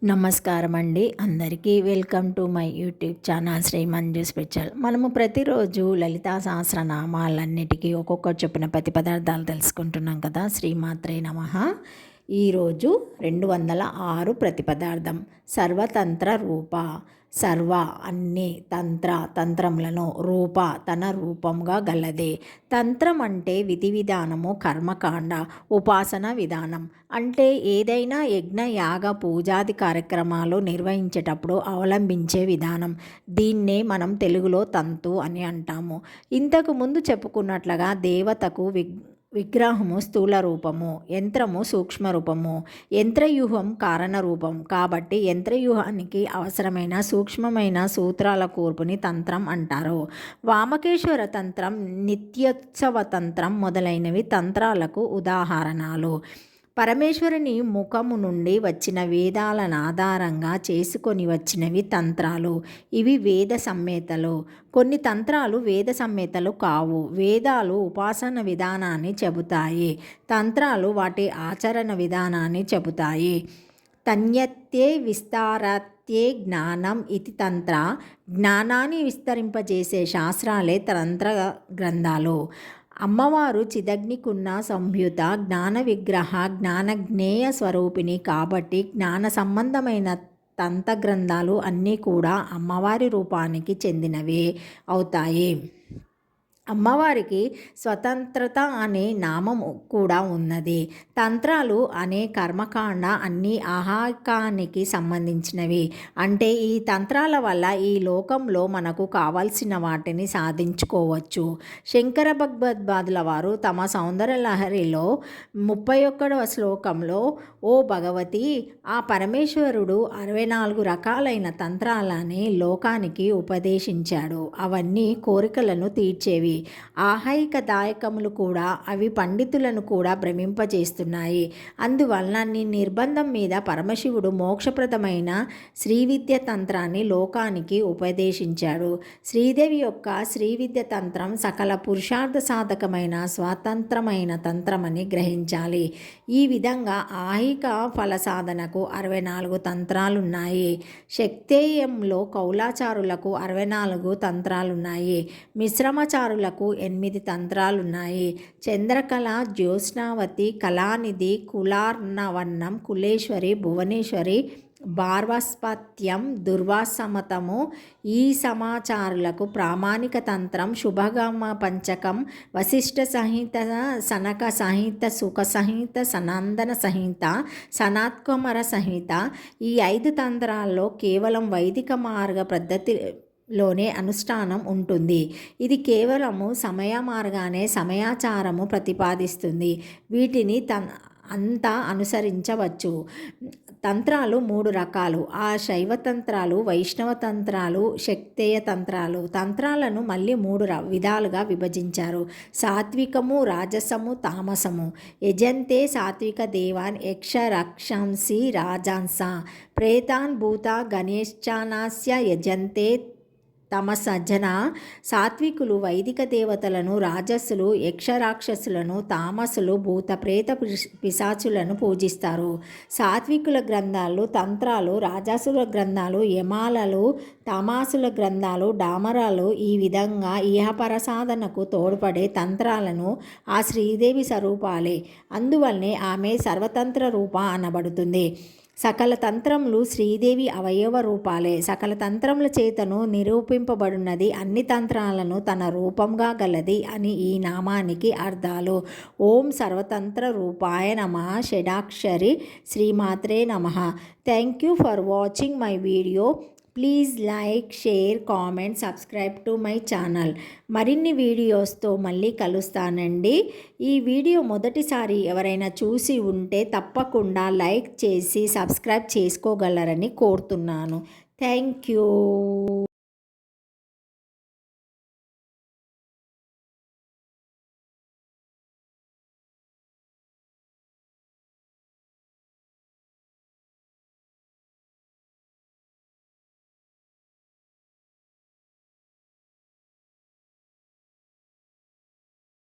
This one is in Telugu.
నమస్కారం అండి అందరికీ welcome to my YouTube channel Shri Manju special. మనము ప్రతిరోజు లలితా సహస్రనామాలన్నిటికీ ఒక్కొక్క చొప్పున పతి పదార్థాలు తెలుసుకుంటున్నాం కదా. శ్రీమాత్రే నమః. ఈరోజు 206 ప్రతిపదార్థం సర్వతంత్ర రూప. సర్వ అన్ని తంత్ర తంత్రములను రూప తన రూపంగా గలదే. తంత్రం అంటే విధి విధానము, కర్మకాండ, ఉపాసన విధానం. అంటే ఏదైనా యజ్ఞ యాగ పూజాది కార్యక్రమాలు నిర్వహించేటప్పుడు అవలంబించే విధానం. దీన్నే మనం తెలుగులో తంతు అని అంటాము. ఇంతకు ముందు చెప్పుకున్నట్లుగా దేవతకు విగ్రహము స్థూల రూపము, యంత్రము సూక్ష్మ రూపము, యంత్రవ్యూహం కారణ రూపం. కాబట్టి యంత్రవ్యూహానికి అవసరమైన సూక్ష్మమైన సూత్రాల కూర్పుని తంత్రం అంటారు. వామకేశ్వర తంత్రం, నిత్యోత్సవ తంత్రం మొదలైనవి తంత్రాలకు ఉదాహరణలు. పరమేశ్వరుని ముఖము నుండి వచ్చిన వేదాలను ఆధారంగా చేసుకొని వచ్చినవి తంత్రాలు. ఇవి వేద సంహితలు. కొన్ని తంత్రాలు వేద సంహితలు కావు. వేదాలు ఉపాసన విధానాన్ని చెబుతాయి, తంత్రాలు వాటి ఆచరణ విధానాన్ని చెబుతాయి. తన్యత్తే విస్తారత్యే జ్ఞానం ఇది తంత్ర. జ్ఞానాన్ని విస్తరింపజేసే శాస్త్రాలే తంత్ర గ్రంథాలు. అమ్మవారు చిదగ్నికున్న సంయుత జ్ఞాన విగ్రహ జ్ఞానజ్ఞేయ స్వరూపిణి కాబట్టి జ్ఞాన సంబంధమైన తంత్ర గ్రంథాలు అన్నీ కూడా అమ్మవారి రూపానికి చెందినవే అవుతాయి. అమ్మవారికి స్వతంత్రత అనే నామం కూడా ఉన్నది. తంత్రాలు అనే కర్మకాండ అన్ని ఆహాకానికి సంబంధించినవి. అంటే ఈ తంత్రాల వల్ల ఈ లోకంలో మనకు కావాల్సిన వాటిని సాధించుకోవచ్చు. శంకర భగవద్పాదుల వారు తమ సౌందర్య లహరిలో 31వ శ్లోకంలో, ఓ భగవతి, ఆ పరమేశ్వరుడు 64 రకాలైన తంత్రాలని లోకానికి ఉపదేశించాడు. అవన్నీ కోరికలను తీర్చేవి. ఆహైక దాయకములు కూడా. అవి పండితులను కూడా భ్రమింపజేస్తున్నాయి. అందువలన నీ నిర్బంధం మీద పరమశివుడు మోక్షప్రదమైన శ్రీవిద్య తంత్రాన్ని లోకానికి ఉపదేశించాడు. శ్రీదేవి యొక్క శ్రీవిద్య తంత్రం సకల పురుషార్థ సాధకమైన స్వతంత్రమైన తంత్రమని గ్రహించాలి. ఈ విధంగా ఆహిక ఫల సాధనకు 64 తంత్రాలున్నాయి. శక్తేయంలో కౌలాచారులకు 64 తంత్రాలున్నాయి. మిశ్రమచారులకు 8 తంత్రాలున్నాయి. చంద్రకళ, జ్యోత్స్నావతి, కళానిధి, కులార్ణవన్నం, కులేశ్వరి, భువనేశ్వరి, భార్వస్పత్యం, దుర్వాసమతము ఈ సమాచారులకు ప్రామాణిక తంత్రం. శుభగమ పంచకం, వశిష్ఠ సంహిత, సనక సంహిత, సుఖ సంహిత, సనందన సంహిత, సనాత్కుమర సంహిత. ఈ 5 తంత్రాల్లో కేవలం వైదిక మార్గ పద్ధతిలోనే అనుష్ఠానం ఉంటుంది. ఇది కేవలము సమయ మార్గానే సమయాచారము ప్రతిపాదిస్తుంది. వీటిని అంతా అనుసరించవచ్చు. తంత్రాలు 3 రకాలు. ఆ శైవ తంత్రాలు, వైష్ణవ తంత్రాలు, శక్తేయ తంత్రాలు. తంత్రాలను మళ్ళీ 3 విధాలుగా విభజించారు. సాత్వికము, రాజసము, తామసము. యజంతే సాత్విక దేవాన్ యక్ష రక్షంసి రాజాంస ప్రేతాన్ భూత గణేశానాస్య యజంతే తమసజన. సాత్వికులు వైదిక దేవతలను, రాజస్సులు యక్షరాక్షసులను, తామసులు భూత ప్రేత పిశాచులను పూజిస్తారు. సాత్వికుల గ్రంథాలు తంత్రాలు, రాజసుల గ్రంథాలు యమాలలు, తమాసుల గ్రంథాలు డామరాలు. ఈ విధంగా ఇహపర సాధనకు తోడ్పడే తంత్రాలను ఆ శ్రీదేవి స్వరూపాలే. అందువల్లనే ఆమె సర్వతంత్ర రూప అనబడుతుంది. సకల తంత్రములు శ్రీదేవి అవయవ రూపాలే. సకల తంత్రముల చేతను నిరూపింపబడినది అన్ని తంత్రాలను తన రూపంగా గలది అని ఈ నామానికి అర్థాలు. ఓం సర్వతంత్ర రూపాయ నమః. షడాక్షరి శ్రీమాత్రే నమః. Thank you for watching my video. Please like, share, comment, subscribe to my channel. మరిన్ని వీడియోస్తో మళ్ళీ కలుస్తానండి. ఈ వీడియో మొదటిసారి ఎవరైనా చూసి ఉంటే తప్పకుండా లైక్ చేసి సబ్స్క్రైబ్ చేసుకోగలరని కోరుతున్నాను. Thank you.